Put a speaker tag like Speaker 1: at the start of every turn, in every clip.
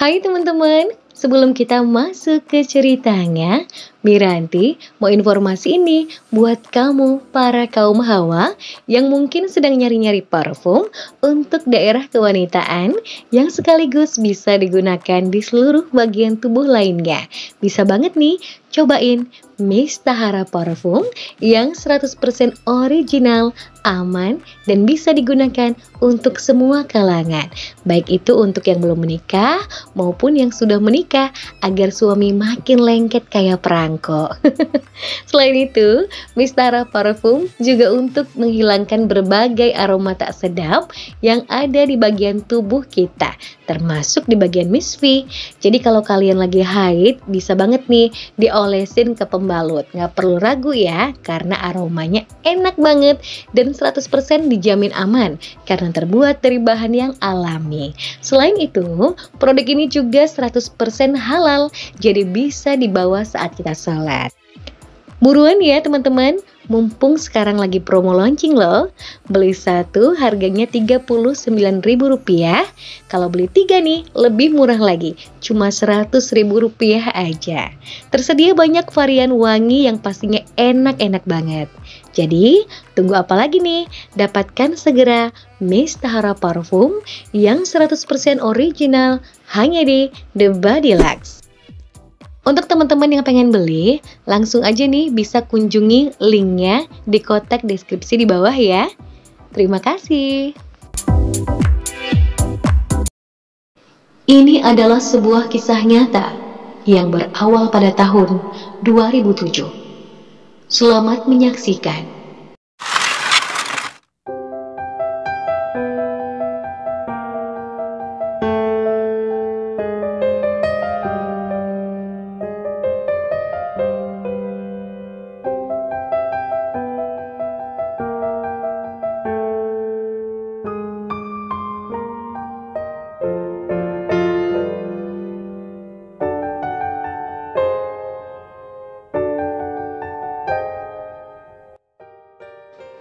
Speaker 1: Hai teman-teman, sebelum kita masuk ke ceritanya, Miranti mau informasi ini buat kamu para kaum hawa yang mungkin sedang nyari-nyari parfum untuk daerah kewanitaan yang sekaligus bisa digunakan di seluruh bagian tubuh lainnya. Bisa banget nih cobain Miss Tahara Parfum yang 100% original, aman, dan bisa digunakan untuk semua kalangan. Baik itu untuk yang belum menikah maupun yang sudah menikah agar suami makin lengket kayak perangko. Selain itu, Mistara Parfum juga untuk menghilangkan berbagai aroma tak sedap yang ada di bagian tubuh kita, termasuk di bagian misfi. Jadi kalau kalian lagi haid, bisa banget nih diolesin ke pembalut. Nggak perlu ragu ya, karena aromanya enak banget dan 100% dijamin aman karena terbuat dari bahan yang alami. Selain itu, produk ini juga 100% halal, jadi bisa dibawa saat kita sholat. Buruan ya teman-teman, mumpung sekarang lagi promo launching loh. Beli satu harganya Rp39.000. Kalau beli tiga nih, lebih murah lagi, cuma Rp100.000 aja. Tersedia banyak varian wangi yang pastinya enak-enak banget. Jadi, tunggu apa lagi nih? Dapatkan segera Miss Tahara Parfum yang 100% original hanya di The Body Luxe. Untuk teman-teman yang pengen beli, langsung aja nih bisa kunjungi linknya di kotak deskripsi di bawah ya. Terima kasih. Ini adalah sebuah kisah nyata yang berawal pada tahun 2007. Selamat menyaksikan.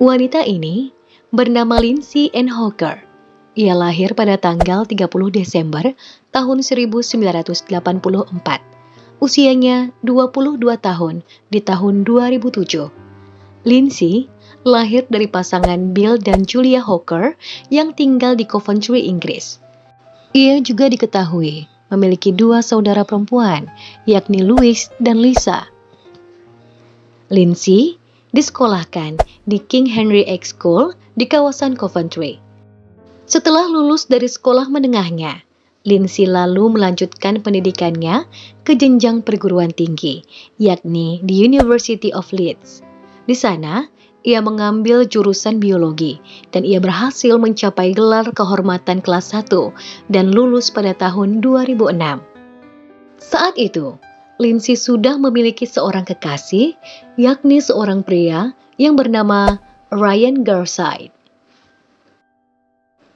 Speaker 1: Wanita ini bernama Lindsay Ann Hooker. Ia lahir pada tanggal 30 Desember tahun 1984. Usianya 22 tahun di tahun 2007. Lindsay lahir dari pasangan Bill dan Julia Hooker yang tinggal di Coventry, Inggris. Ia juga diketahui memiliki dua saudara perempuan, yakni Louise dan Lisa. Lindsay disekolahkan di King Henry X School di kawasan Coventry. Setelah lulus dari sekolah menengahnya, Lindsay lalu melanjutkan pendidikannya ke jenjang perguruan tinggi, yakni di University of Leeds. Di sana, ia mengambil jurusan biologi dan ia berhasil mencapai gelar kehormatan kelas 1 dan lulus pada tahun 2006. Saat itu, Lindsay sudah memiliki seorang kekasih, yakni seorang pria yang bernama Ryan Garside.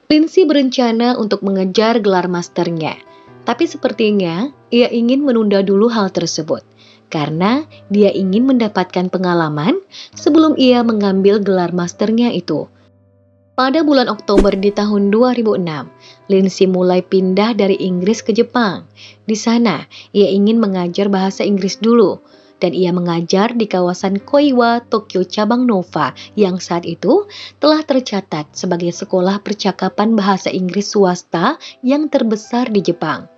Speaker 1: Lindsay berencana untuk mengejar gelar masternya, tapi sepertinya ia ingin menunda dulu hal tersebut, karena dia ingin mendapatkan pengalaman sebelum ia mengambil gelar masternya itu. Pada bulan Oktober di tahun 2006, Lindsay mulai pindah dari Inggris ke Jepang. Di sana, ia ingin mengajar bahasa Inggris dulu, dan ia mengajar di kawasan Koiwa, Tokyo cabang Nova, yang saat itu telah tercatat sebagai sekolah percakapan bahasa Inggris swasta yang terbesar di Jepang.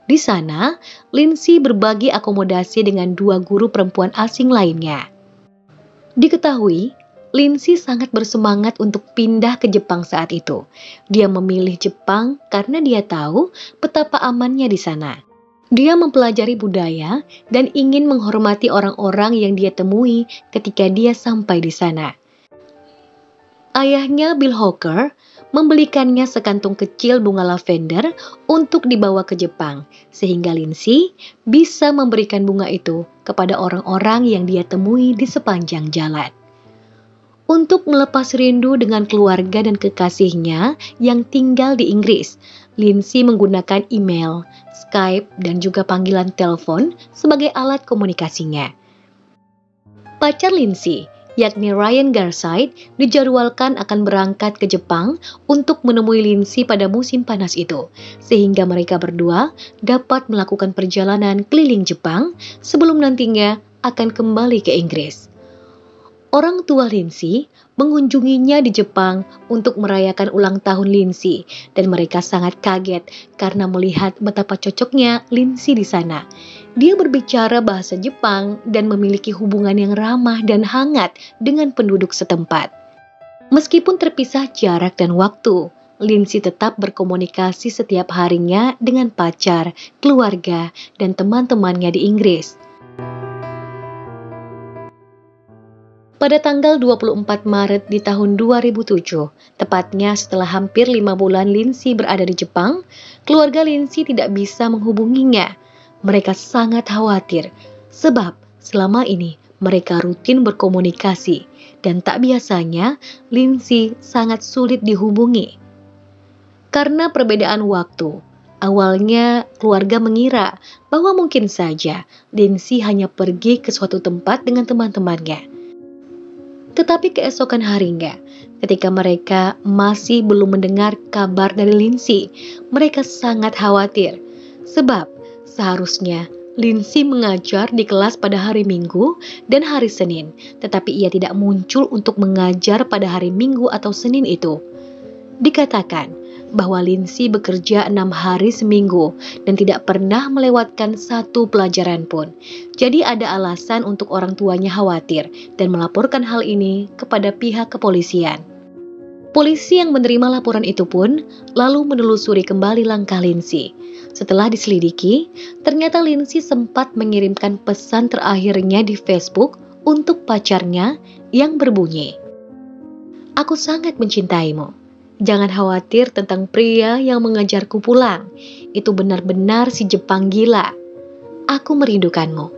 Speaker 1: Di sana, Lindsay berbagi akomodasi dengan dua guru perempuan asing lainnya. Diketahui, Lindsay sangat bersemangat untuk pindah ke Jepang saat itu. Dia memilih Jepang karena dia tahu betapa amannya di sana. Dia mempelajari budaya dan ingin menghormati orang-orang yang dia temui ketika dia sampai di sana. Ayahnya, Bill Hooker, membelikannya sekantung kecil bunga lavender untuk dibawa ke Jepang, sehingga Lindsay bisa memberikan bunga itu kepada orang-orang yang dia temui di sepanjang jalan. Untuk melepas rindu dengan keluarga dan kekasihnya yang tinggal di Inggris, Lindsay menggunakan email, Skype, dan juga panggilan telepon sebagai alat komunikasinya. Pacar Lindsay, yakni Ryan Garside, dijadwalkan akan berangkat ke Jepang untuk menemui Lindsay pada musim panas itu, sehingga mereka berdua dapat melakukan perjalanan keliling Jepang sebelum nantinya akan kembali ke Inggris. Orang tua Lindsay mengunjunginya di Jepang untuk merayakan ulang tahun Lindsay, dan mereka sangat kaget karena melihat betapa cocoknya Lindsay di sana. Dia berbicara bahasa Jepang dan memiliki hubungan yang ramah dan hangat dengan penduduk setempat. Meskipun terpisah jarak dan waktu, Lindsay tetap berkomunikasi setiap harinya dengan pacar, keluarga, dan teman-temannya di Inggris. Pada tanggal 24 Maret di tahun 2007, tepatnya setelah hampir 5 bulan Lindsay berada di Jepang, keluarga Lindsay tidak bisa menghubunginya. Mereka sangat khawatir, sebab selama ini mereka rutin berkomunikasi, dan tak biasanya Lindsay sangat sulit dihubungi. Karena perbedaan waktu, awalnya keluarga mengira bahwa mungkin saja Lindsay hanya pergi ke suatu tempat dengan teman-temannya. Tetapi keesokan harinya, ketika mereka masih belum mendengar kabar dari Lindsay, mereka sangat khawatir. Sebab seharusnya Lindsay mengajar di kelas pada hari Minggu dan hari Senin, tetapi ia tidak muncul untuk mengajar pada hari Minggu atau Senin itu. Dikatakan bahwa Lindsay bekerja 6 hari seminggu dan tidak pernah melewatkan satu pelajaran pun. Jadi ada alasan untuk orang tuanya khawatir dan melaporkan hal ini kepada pihak kepolisian. Polisi yang menerima laporan itu pun lalu menelusuri kembali langkah Lindsay. Setelah diselidiki, ternyata Lindsay sempat mengirimkan pesan terakhirnya di Facebook untuk pacarnya yang berbunyi, "Aku sangat mencintaimu. Jangan khawatir tentang pria yang mengejarku pulang. Itu benar-benar si Jepang gila. Aku merindukanmu."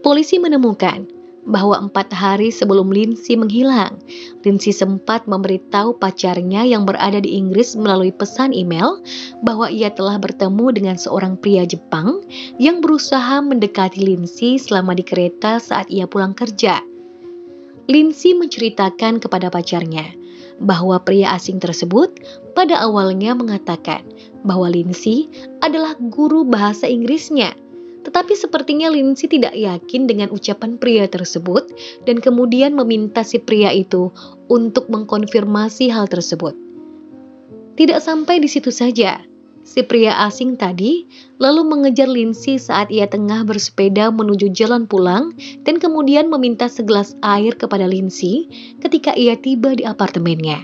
Speaker 1: Polisi menemukan bahwa 4 hari sebelum Lindsay menghilang, Lindsay sempat memberitahu pacarnya yang berada di Inggris melalui pesan email bahwa ia telah bertemu dengan seorang pria Jepang yang berusaha mendekati Lindsay selama di kereta saat ia pulang kerja. Lindsay menceritakan kepada pacarnya bahwa pria asing tersebut pada awalnya mengatakan bahwa Lindsay adalah guru bahasa Inggrisnya. Tetapi sepertinya Lindsay tidak yakin dengan ucapan pria tersebut dan kemudian meminta si pria itu untuk mengkonfirmasi hal tersebut. Tidak sampai di situ saja, si pria asing tadi lalu mengejar Lindsay saat ia tengah bersepeda menuju jalan pulang dan kemudian meminta segelas air kepada Lindsay ketika ia tiba di apartemennya.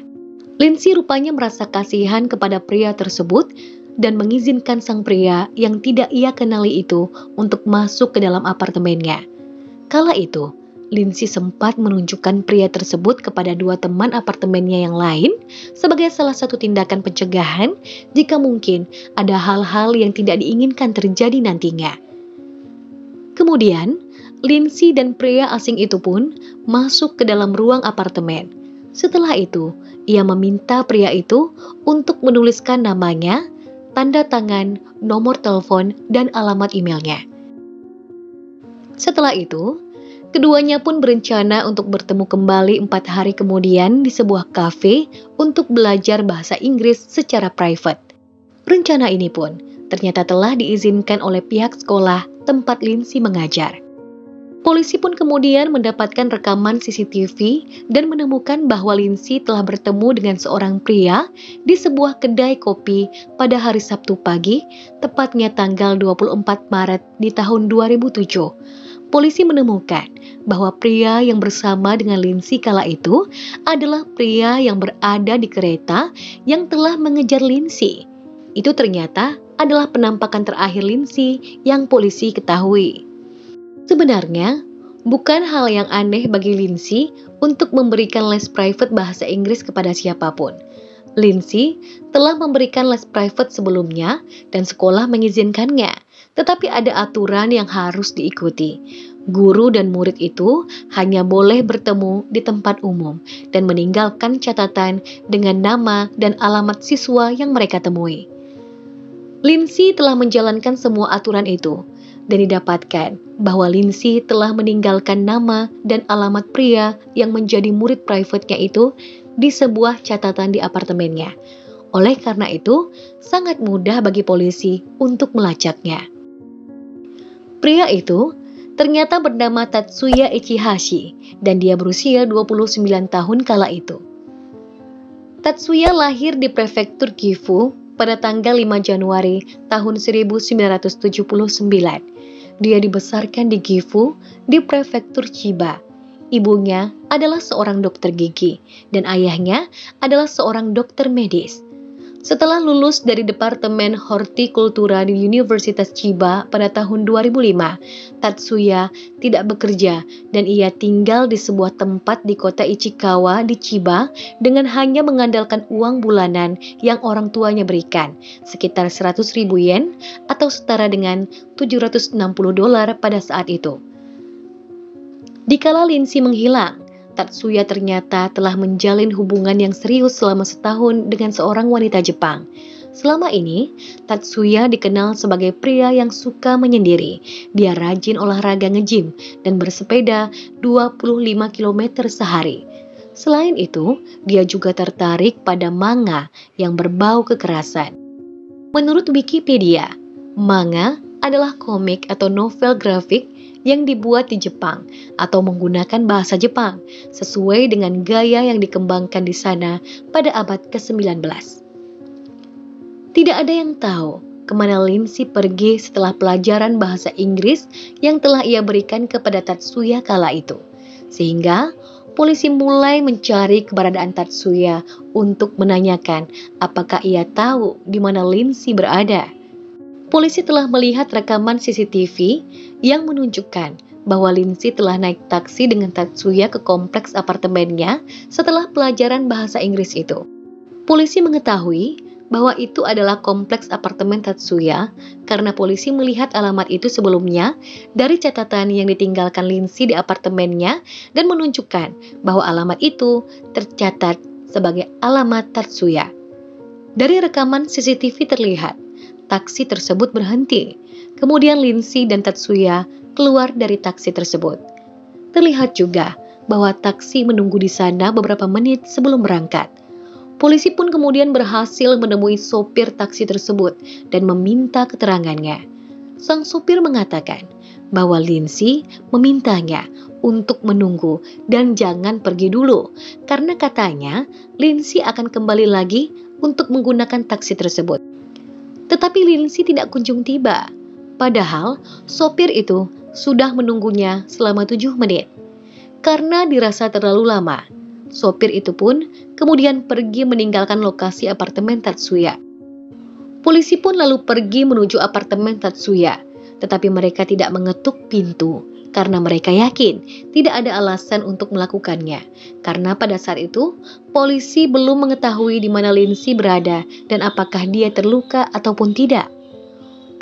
Speaker 1: Lindsay rupanya merasa kasihan kepada pria tersebut dan mengizinkan sang pria yang tidak ia kenali itu untuk masuk ke dalam apartemennya. Kala itu, Lindsay sempat menunjukkan pria tersebut kepada 2 teman apartemennya yang lain sebagai salah satu tindakan pencegahan jika mungkin ada hal-hal yang tidak diinginkan terjadi nantinya. Kemudian, Lindsay dan pria asing itu pun masuk ke dalam ruang apartemen. Setelah itu, ia meminta pria itu untuk menuliskan namanya, tanda tangan, nomor telepon, dan alamat emailnya. Setelah itu, keduanya pun berencana untuk bertemu kembali 4 hari kemudian di sebuah kafe untuk belajar bahasa Inggris secara private. Rencana ini pun ternyata telah diizinkan oleh pihak sekolah tempat Lindsay mengajar. Polisi pun kemudian mendapatkan rekaman CCTV dan menemukan bahwa Lindsay telah bertemu dengan seorang pria di sebuah kedai kopi pada hari Sabtu pagi, tepatnya tanggal 24 Maret di tahun 2007. Polisi menemukan bahwa pria yang bersama dengan Lindsay kala itu adalah pria yang berada di kereta yang telah mengejar Lindsay. Itu ternyata adalah penampakan terakhir Lindsay yang polisi ketahui. Sebenarnya, bukan hal yang aneh bagi Lindsay untuk memberikan les private bahasa Inggris kepada siapapun. Lindsay telah memberikan les private sebelumnya dan sekolah mengizinkannya, tetapi ada aturan yang harus diikuti. Guru dan murid itu hanya boleh bertemu di tempat umum dan meninggalkan catatan dengan nama dan alamat siswa yang mereka temui. Lindsay telah menjalankan semua aturan itu dan didapatkan bahwa Lindsay telah meninggalkan nama dan alamat pria yang menjadi murid private-nya itu di sebuah catatan di apartemennya. Oleh karena itu, sangat mudah bagi polisi untuk melacaknya. Pria itu ternyata bernama Tatsuya Ichihashi dan dia berusia 29 tahun kala itu. Tatsuya lahir di prefektur Gifu pada tanggal 5 Januari tahun 1979. Dia dibesarkan di Gifu di prefektur Chiba. Ibunya adalah seorang dokter gigi dan ayahnya adalah seorang dokter medis. Setelah lulus dari Departemen Hortikultura di Universitas Chiba pada tahun 2005, Tatsuya tidak bekerja dan ia tinggal di sebuah tempat di kota Ichikawa di Chiba dengan hanya mengandalkan uang bulanan yang orang tuanya berikan, sekitar 100.000 yen atau setara dengan $760 pada saat itu. Dikala Lindsay menghilang, Tatsuya ternyata telah menjalin hubungan yang serius selama setahun dengan seorang wanita Jepang. Selama ini, Tatsuya dikenal sebagai pria yang suka menyendiri. Dia rajin olahraga nge-gym dan bersepeda 25 km sehari. Selain itu, dia juga tertarik pada manga yang berbau kekerasan. Menurut Wikipedia, manga adalah komik atau novel grafik yang dibuat di Jepang atau menggunakan bahasa Jepang sesuai dengan gaya yang dikembangkan di sana pada abad ke-19. Tidak ada yang tahu kemana Lindsay pergi setelah pelajaran bahasa Inggris yang telah ia berikan kepada Tatsuya kala itu. Sehingga polisi mulai mencari keberadaan Tatsuya untuk menanyakan apakah ia tahu di mana Lindsay berada. Polisi telah melihat rekaman CCTV yang menunjukkan bahwa Lindsay telah naik taksi dengan Tatsuya ke kompleks apartemennya setelah pelajaran bahasa Inggris itu. Polisi mengetahui bahwa itu adalah kompleks apartemen Tatsuya karena polisi melihat alamat itu sebelumnya dari catatan yang ditinggalkan Lindsay di apartemennya dan menunjukkan bahwa alamat itu tercatat sebagai alamat Tatsuya. Dari rekaman CCTV terlihat taksi tersebut berhenti. Kemudian Lindsay dan Tatsuya keluar dari taksi tersebut. Terlihat juga bahwa taksi menunggu di sana beberapa menit sebelum berangkat. Polisi pun kemudian berhasil menemui sopir taksi tersebut dan meminta keterangannya. Sang sopir mengatakan bahwa Lindsay memintanya untuk menunggu dan jangan pergi dulu karena katanya Lindsay akan kembali lagi untuk menggunakan taksi tersebut. Tetapi Lindsay tidak kunjung tiba. Padahal sopir itu sudah menunggunya selama 7 menit. Karena dirasa terlalu lama, sopir itu pun kemudian pergi meninggalkan lokasi apartemen Tatsuya. Polisi pun lalu pergi menuju apartemen Tatsuya, tetapi mereka tidak mengetuk pintu karena mereka yakin tidak ada alasan untuk melakukannya. Karena pada saat itu, polisi belum mengetahui di mana Lindsay berada dan apakah dia terluka ataupun tidak.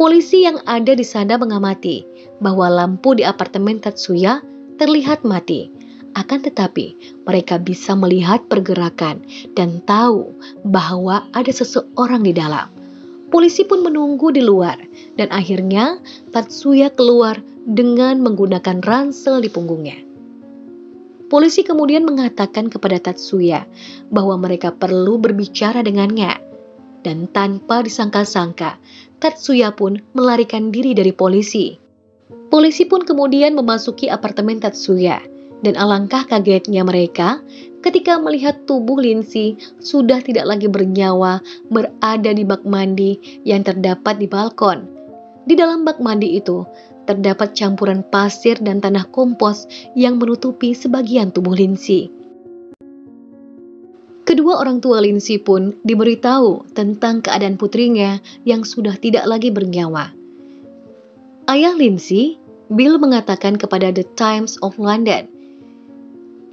Speaker 1: Polisi yang ada di sana mengamati bahwa lampu di apartemen Tatsuya terlihat mati. Akan tetapi, mereka bisa melihat pergerakan dan tahu bahwa ada seseorang di dalam. Polisi pun menunggu di luar dan akhirnya Tatsuya keluar dengan menggunakan ransel di punggungnya. Polisi kemudian mengatakan kepada Tatsuya bahwa mereka perlu berbicara dengannya. Dan tanpa disangka-sangka, Tatsuya pun melarikan diri dari polisi. Polisi pun kemudian memasuki apartemen Tatsuya. Dan alangkah kagetnya mereka ketika melihat tubuh Lindsay sudah tidak lagi bernyawa berada di bak mandi yang terdapat di balkon. Di dalam bak mandi itu terdapat campuran pasir dan tanah kompos yang menutupi sebagian tubuh Lindsay. Kedua orang tua Lindsay pun diberitahu tentang keadaan putrinya yang sudah tidak lagi bernyawa. Ayah Lindsay, Bill, mengatakan kepada The Times of London,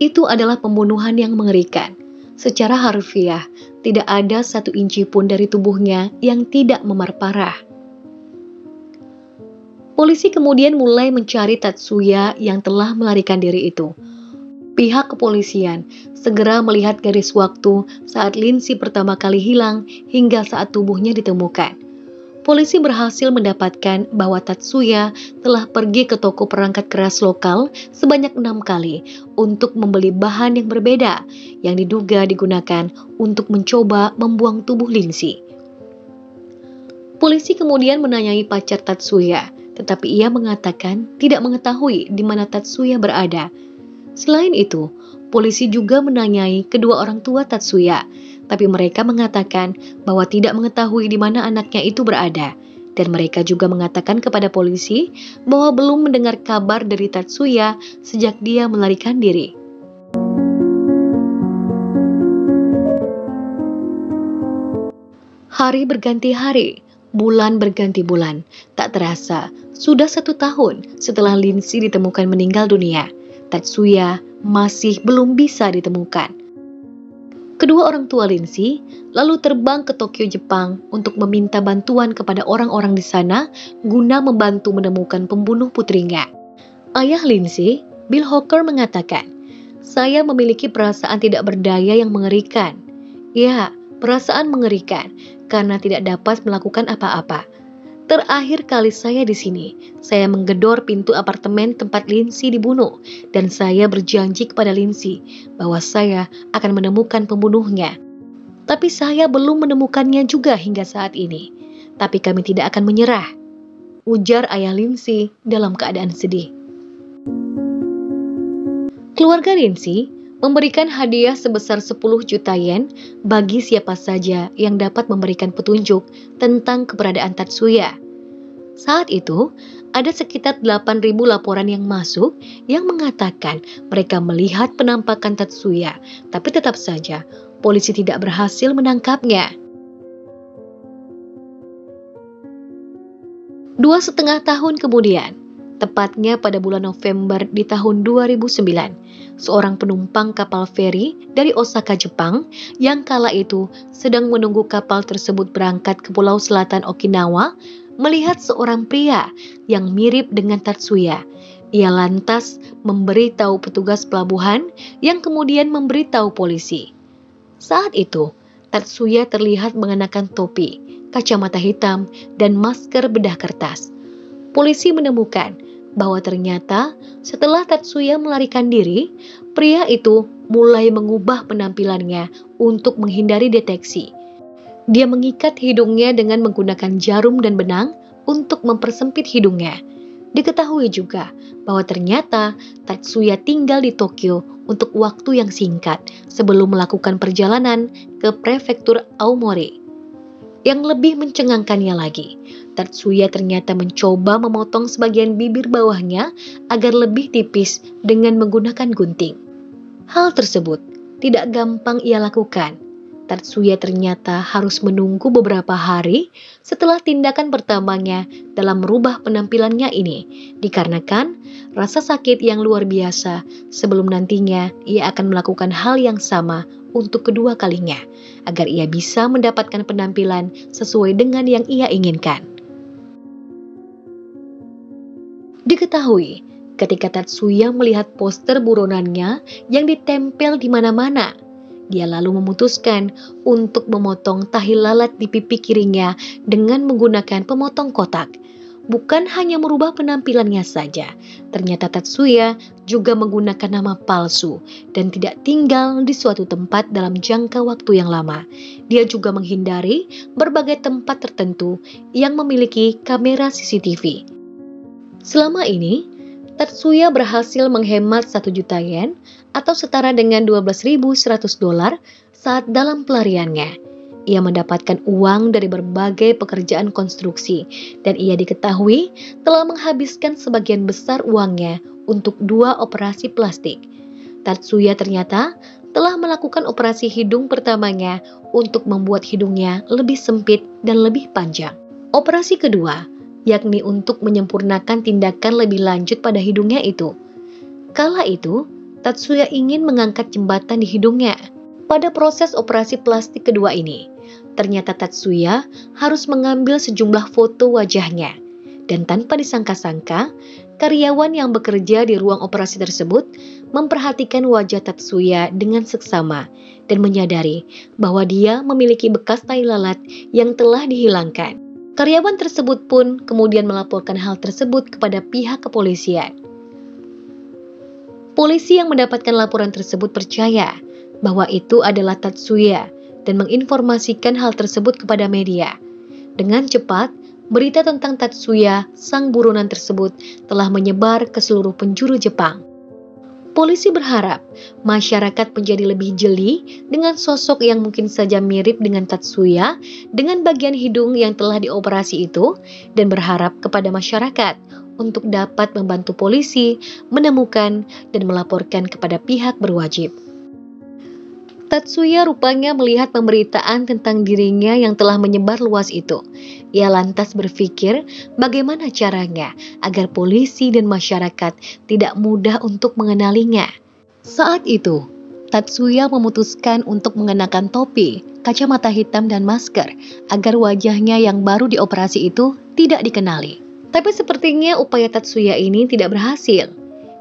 Speaker 1: itu adalah pembunuhan yang mengerikan. Secara harfiah, tidak ada 1 inci pun dari tubuhnya yang tidak memar parah. Polisi kemudian mulai mencari Tatsuya yang telah melarikan diri itu. Pihak kepolisian segera melihat garis waktu saat Lindsay pertama kali hilang hingga saat tubuhnya ditemukan. polisi berhasil mendapatkan bahwa Tatsuya telah pergi ke toko perangkat keras lokal sebanyak 6 kali untuk membeli bahan yang berbeda yang diduga digunakan untuk mencoba membuang tubuh Lindsay. Polisi kemudian menanyai pacar Tatsuya, tetapi ia mengatakan tidak mengetahui di mana Tatsuya berada. Selain itu, polisi juga menanyai kedua orang tua Tatsuya, tapi mereka mengatakan bahwa tidak mengetahui di mana anaknya itu berada. Dan mereka juga mengatakan kepada polisi bahwa belum mendengar kabar dari Tatsuya sejak dia melarikan diri. Hari berganti hari, bulan berganti bulan. Tak terasa, sudah 1 tahun setelah Lindsay ditemukan meninggal dunia. Tatsuya masih belum bisa ditemukan. Kedua orang tua Lindsay lalu terbang ke Tokyo, Jepang untuk meminta bantuan kepada orang-orang di sana guna membantu menemukan pembunuh putrinya. Ayah Lindsay, Bill Hawker, mengatakan, "Saya memiliki perasaan tidak berdaya yang mengerikan. Ya, perasaan mengerikan karena tidak dapat melakukan apa-apa. Terakhir kali saya di sini, saya menggedor pintu apartemen tempat Lindsay dibunuh dan saya berjanji kepada Lindsay bahwa saya akan menemukan pembunuhnya. Tapi saya belum menemukannya juga hingga saat ini. Tapi kami tidak akan menyerah," ujar ayah Lindsay dalam keadaan sedih. Keluarga Lindsay memberikan hadiah sebesar 10 juta yen bagi siapa saja yang dapat memberikan petunjuk tentang keberadaan Tatsuya. Saat itu, ada sekitar 8.000 laporan yang masuk yang mengatakan mereka melihat penampakan Tatsuya, tapi tetap saja polisi tidak berhasil menangkapnya. 2,5 tahun kemudian, tepatnya pada bulan November di tahun 2009, seorang penumpang kapal feri dari Osaka, Jepang, yang kala itu sedang menunggu kapal tersebut berangkat ke Pulau Selatan Okinawa, melihat seorang pria yang mirip dengan Tatsuya. Ia lantas memberitahu petugas pelabuhan yang kemudian memberitahu polisi. Saat itu, Tatsuya terlihat mengenakan topi, kacamata hitam, dan masker bedah kertas. Polisi menemukan bahwa ternyata setelah Tatsuya melarikan diri, pria itu mulai mengubah penampilannya untuk menghindari deteksi. Dia mengikat hidungnya dengan menggunakan jarum dan benang untuk mempersempit hidungnya. Diketahui juga bahwa ternyata Tatsuya tinggal di Tokyo untuk waktu yang singkat sebelum melakukan perjalanan ke prefektur Aomori. Yang lebih mencengangkannya lagi, Tatsuya ternyata mencoba memotong sebagian bibir bawahnya agar lebih tipis dengan menggunakan gunting. Hal tersebut tidak gampang ia lakukan. Tatsuya ternyata harus menunggu beberapa hari setelah tindakan pertamanya dalam merubah penampilannya ini, dikarenakan rasa sakit yang luar biasa sebelum nantinya ia akan melakukan hal yang sama untuk kedua kalinya, agar ia bisa mendapatkan penampilan sesuai dengan yang ia inginkan. Diketahui, ketika Tatsuya melihat poster buronannya yang ditempel di mana-mana, dia lalu memutuskan untuk memotong tahi lalat di pipi kirinya dengan menggunakan pemotong kotak. Bukan hanya merubah penampilannya saja, ternyata Tatsuya juga menggunakan nama palsu dan tidak tinggal di suatu tempat dalam jangka waktu yang lama. Dia juga menghindari berbagai tempat tertentu yang memiliki kamera CCTV. Selama ini, Tatsuya berhasil menghemat 1 juta yen atau setara dengan $12.100 saat dalam pelariannya. Ia mendapatkan uang dari berbagai pekerjaan konstruksi dan ia diketahui telah menghabiskan sebagian besar uangnya untuk 2 operasi plastik. Tatsuya ternyata telah melakukan operasi hidung pertamanya untuk membuat hidungnya lebih sempit dan lebih panjang. Operasi kedua, yakni untuk menyempurnakan tindakan lebih lanjut pada hidungnya itu. Kala itu, Tatsuya ingin mengangkat jembatan di hidungnya. Pada proses operasi plastik kedua ini, ternyata Tatsuya harus mengambil sejumlah foto wajahnya. Dan tanpa disangka-sangka, karyawan yang bekerja di ruang operasi tersebut memperhatikan wajah Tatsuya dengan seksama dan menyadari bahwa dia memiliki bekas tai lalat yang telah dihilangkan. Karyawan tersebut pun kemudian melaporkan hal tersebut kepada pihak kepolisian. Polisi yang mendapatkan laporan tersebut percaya bahwa itu adalah Tatsuya dan menginformasikan hal tersebut kepada media. Dengan cepat, berita tentang Tatsuya, sang buronan tersebut, telah menyebar ke seluruh penjuru Jepang. Polisi berharap masyarakat menjadi lebih jeli dengan sosok yang mungkin saja mirip dengan Tatsuya dengan bagian hidung yang telah dioperasi itu, dan berharap kepada masyarakat untuk dapat membantu polisi menemukan dan melaporkan kepada pihak berwajib. Tatsuya rupanya melihat pemberitaan tentang dirinya yang telah menyebar luas itu. Ia lantas berpikir bagaimana caranya agar polisi dan masyarakat tidak mudah untuk mengenalinya. Saat itu, Tatsuya memutuskan untuk mengenakan topi, kacamata hitam dan masker agar wajahnya yang baru dioperasi itu tidak dikenali. Tapi sepertinya upaya Tatsuya ini tidak berhasil.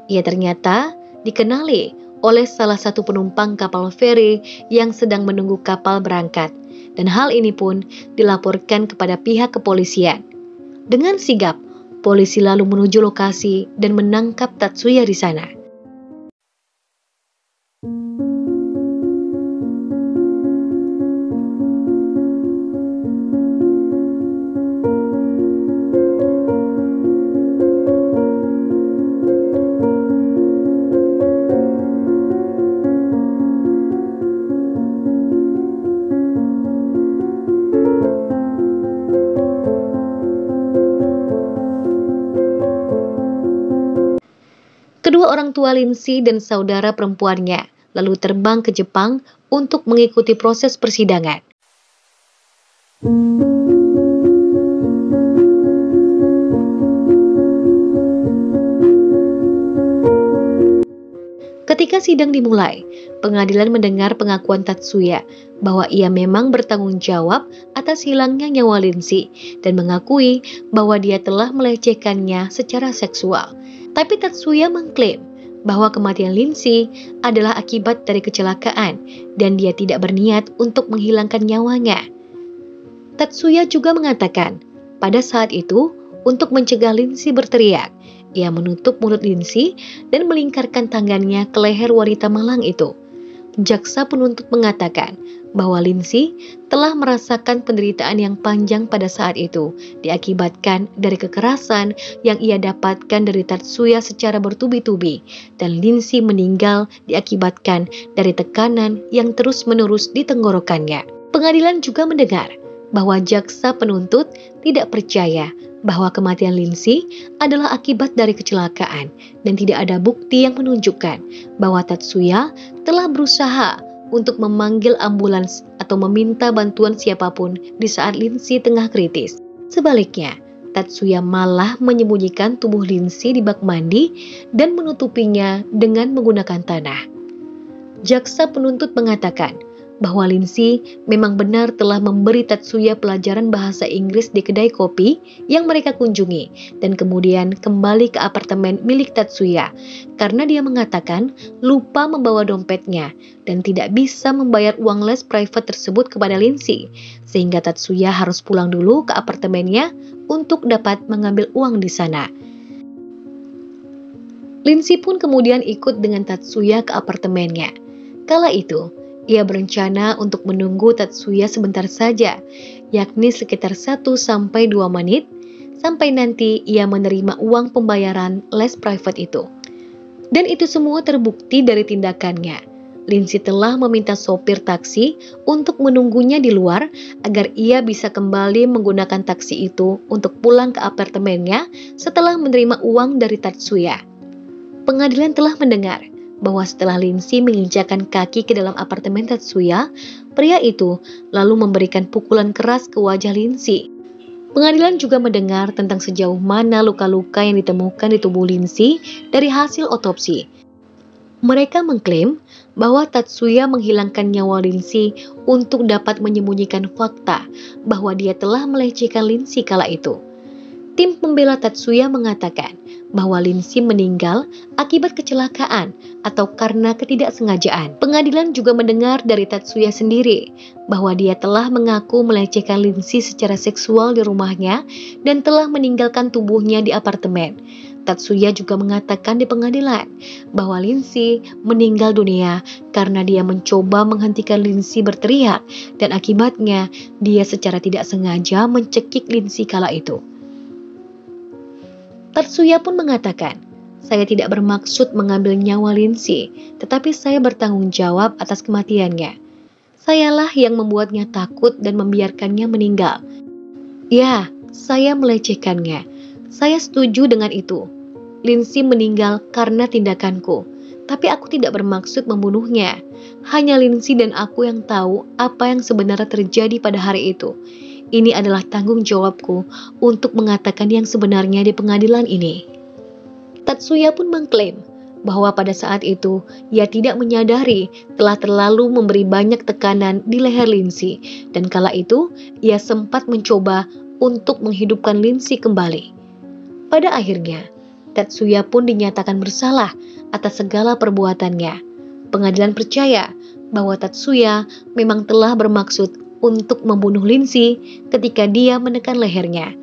Speaker 1: Ia ternyata dikenali oleh salah satu penumpang kapal feri yang sedang menunggu kapal berangkat, dan hal ini pun dilaporkan kepada pihak kepolisian. Dengan sigap, polisi lalu menuju lokasi dan menangkap Tatsuya di sana. Kedua orang tua Lindsay dan saudara perempuannya lalu terbang ke Jepang untuk mengikuti proses persidangan. Ketika sidang dimulai, pengadilan mendengar pengakuan Tatsuya bahwa ia memang bertanggung jawab atas hilangnya nyawa Lindsay dan mengakui bahwa dia telah melecehkannya secara seksual. Tapi Tatsuya mengklaim bahwa kematian Lindsay adalah akibat dari kecelakaan dan dia tidak berniat untuk menghilangkan nyawanya. Tatsuya juga mengatakan, pada saat itu, untuk mencegah Lindsay berteriak, ia menutup mulut Lindsay dan melingkarkan tangannya ke leher wanita malang itu. Jaksa penuntut mengatakan bahwa Lindsay telah merasakan penderitaan yang panjang pada saat itu diakibatkan dari kekerasan yang ia dapatkan dari Tatsuya secara bertubi-tubi, dan Lindsay meninggal diakibatkan dari tekanan yang terus-menerus di tenggorokannya. Pengadilan juga mendengar bahwa jaksa penuntut tidak percaya bahwa kematian Lindsay adalah akibat dari kecelakaan dan tidak ada bukti yang menunjukkan bahwa Tatsuya telah berusaha untuk memanggil ambulans atau meminta bantuan siapapun di saat Lindsay tengah kritis. Sebaliknya, Tatsuya malah menyembunyikan tubuh Lindsay di bak mandi dan menutupinya dengan menggunakan tanah. Jaksa penuntut mengatakan bahwa Lindsay memang benar telah memberi Tatsuya pelajaran bahasa Inggris di kedai kopi yang mereka kunjungi dan kemudian kembali ke apartemen milik Tatsuya karena dia mengatakan lupa membawa dompetnya dan tidak bisa membayar uang les private tersebut kepada Lindsay, sehingga Tatsuya harus pulang dulu ke apartemennya untuk dapat mengambil uang di sana. Lindsay pun kemudian ikut dengan Tatsuya ke apartemennya. Kala itu, ia berencana untuk menunggu Tatsuya sebentar saja, yakni sekitar 1-2 menit, sampai nanti ia menerima uang pembayaran les private itu. Dan itu semua terbukti dari tindakannya. Lindsay telah meminta sopir taksi untuk menunggunya di luar agar ia bisa kembali menggunakan taksi itu untuk pulang ke apartemennya setelah menerima uang dari Tatsuya. Pengadilan telah mendengar bahwa setelah Lindsay menginjakkan kaki ke dalam apartemen Tatsuya, pria itu lalu memberikan pukulan keras ke wajah Lindsay. Pengadilan juga mendengar tentang sejauh mana luka-luka yang ditemukan di tubuh Lindsay dari hasil otopsi. Mereka mengklaim bahwa Tatsuya menghilangkan nyawa Lindsay untuk dapat menyembunyikan fakta bahwa dia telah melecehkan Lindsay kala itu. Tim pembela Tatsuya mengatakan bahwa Lindsay meninggal akibat kecelakaan atau karena ketidaksengajaan. Pengadilan juga mendengar dari Tatsuya sendiri bahwa dia telah mengaku melecehkan Lindsay secara seksual di rumahnya dan telah meninggalkan tubuhnya di apartemen. Tatsuya juga mengatakan di pengadilan bahwa Lindsay meninggal dunia karena dia mencoba menghentikan Lindsay berteriak dan akibatnya dia secara tidak sengaja mencekik Lindsay kala itu. Tatsuya pun mengatakan, "Saya tidak bermaksud mengambil nyawa Lindsay, tetapi saya bertanggung jawab atas kematiannya. Sayalah yang membuatnya takut dan membiarkannya meninggal. Ya, saya melecehkannya. Saya setuju dengan itu. Lindsay meninggal karena tindakanku, tapi aku tidak bermaksud membunuhnya. Hanya Lindsay dan aku yang tahu apa yang sebenarnya terjadi pada hari itu. Ini adalah tanggung jawabku untuk mengatakan yang sebenarnya di pengadilan ini." Tatsuya pun mengklaim bahwa pada saat itu ia tidak menyadari telah terlalu memberi banyak tekanan di leher Lindsay dan kala itu ia sempat mencoba untuk menghidupkan Lindsay kembali. Pada akhirnya, Tatsuya pun dinyatakan bersalah atas segala perbuatannya. Pengadilan percaya bahwa Tatsuya memang telah bermaksud untuk membunuh Lindsay ketika dia menekan lehernya.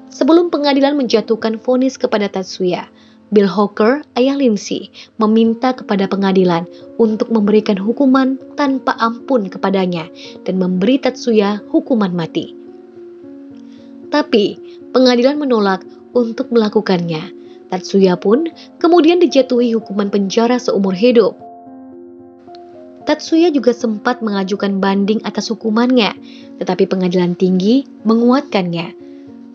Speaker 1: Sebelum pengadilan menjatuhkan vonis kepada Tatsuya, Bill Hawker, ayah Lindsay, meminta kepada pengadilan untuk memberikan hukuman tanpa ampun kepadanya dan memberi Tatsuya hukuman mati. Tapi pengadilan menolak untuk melakukannya. Tatsuya pun kemudian dijatuhi hukuman penjara seumur hidup. Tatsuya juga sempat mengajukan banding atas hukumannya, tetapi pengadilan tinggi menguatkannya.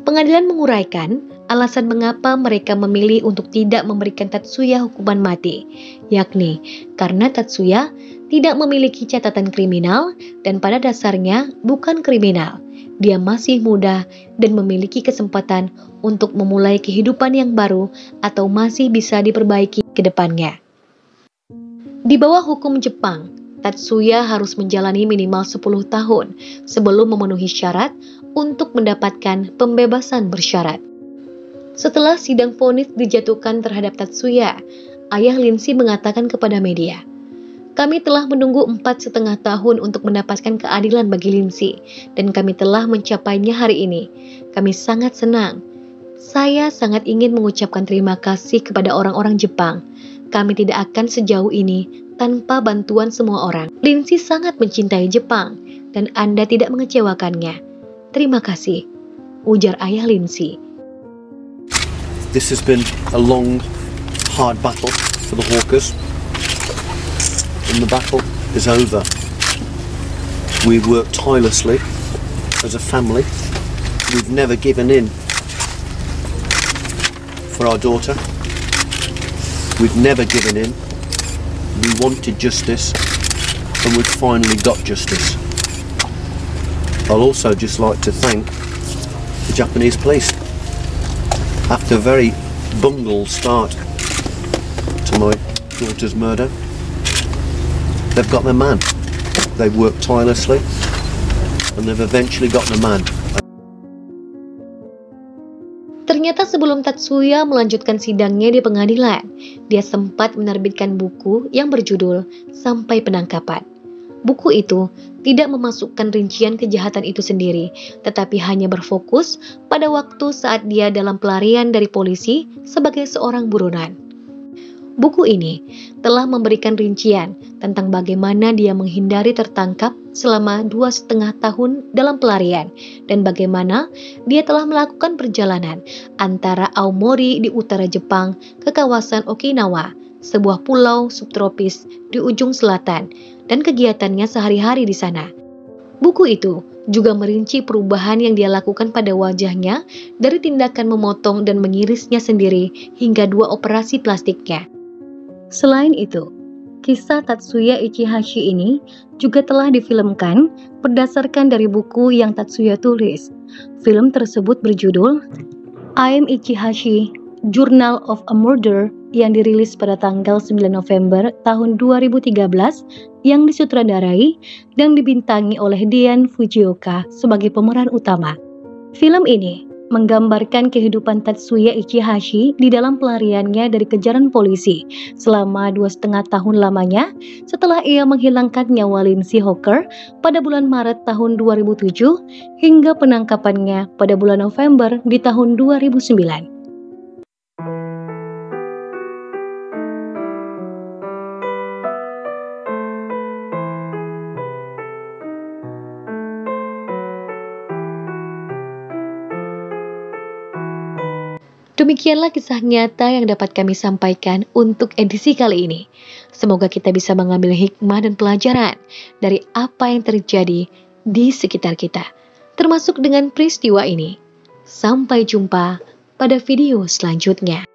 Speaker 1: Pengadilan menguraikan alasan mengapa mereka memilih untuk tidak memberikan Tatsuya hukuman mati, yakni karena Tatsuya tidak memiliki catatan kriminal dan pada dasarnya bukan kriminal. Dia masih muda dan memiliki kesempatan untuk memulai kehidupan yang baru atau masih bisa diperbaiki ke depannya. Di bawah hukum Jepang, Tatsuya harus menjalani minimal 10 tahun sebelum memenuhi syarat untuk mendapatkan pembebasan bersyarat. Setelah sidang vonis dijatuhkan terhadap Tatsuya, ayah Lindsay mengatakan kepada media, "Kami telah menunggu 4,5 tahun untuk mendapatkan keadilan bagi Lindsay, dan kami telah mencapainya hari ini. Kami sangat senang. Saya sangat ingin mengucapkan terima kasih kepada orang-orang Jepang. Kami tidak akan sejauh ini tanpa bantuan semua orang. Lindsay sangat mencintai Jepang, dan Anda tidak mengecewakannya. Terima kasih," ujar ayah Lindsay.
Speaker 2: This has been a long, hard battle for the Hawkers. And the battle is over. We've worked tirelessly as a family. We've never given in for our daughter. We've never given in. We wanted justice, and we've finally got justice. I'll also just like to thank the Japanese police. After a very bungled start to my daughter's murder, they've got their man. They've worked tirelessly and they've eventually got the man.
Speaker 1: Ternyata sebelum Tatsuya melanjutkan sidangnya di pengadilan, dia sempat menerbitkan buku yang berjudul Sampai Penangkapan. Buku itu tidak memasukkan rincian kejahatan itu sendiri, tetapi hanya berfokus pada waktu saat dia dalam pelarian dari polisi sebagai seorang buronan. Buku ini telah memberikan rincian tentang bagaimana dia menghindari tertangkap selama 2,5 tahun dalam pelarian dan bagaimana dia telah melakukan perjalanan antara Aomori di utara Jepang ke kawasan Okinawa, sebuah pulau subtropis di ujung selatan, dan kegiatannya sehari-hari di sana. Buku itu juga merinci perubahan yang dia lakukan pada wajahnya dari tindakan memotong dan mengirisnya sendiri hingga 2 operasi plastiknya. Selain itu, kisah Tatsuya Ichihashi ini juga telah difilmkan berdasarkan dari buku yang Tatsuya tulis. Film tersebut berjudul I Am Ichihashi, Journal of a Murder yang dirilis pada tanggal 9 November tahun 2013 yang disutradarai dan dibintangi oleh Dian Fujioka sebagai pemeran utama. Film ini menggambarkan kehidupan Tatsuya Ichihashi di dalam pelariannya dari kejaran polisi selama 2,5 tahun lamanya setelah ia menghilangkan nyawa Lindsay Hawker pada bulan Maret tahun 2007 hingga penangkapannya pada bulan November di tahun 2009. Demikianlah kisah nyata yang dapat kami sampaikan untuk edisi kali ini. Semoga kita bisa mengambil hikmah dan pelajaran dari apa yang terjadi di sekitar kita, termasuk dengan peristiwa ini. Sampai jumpa pada video selanjutnya.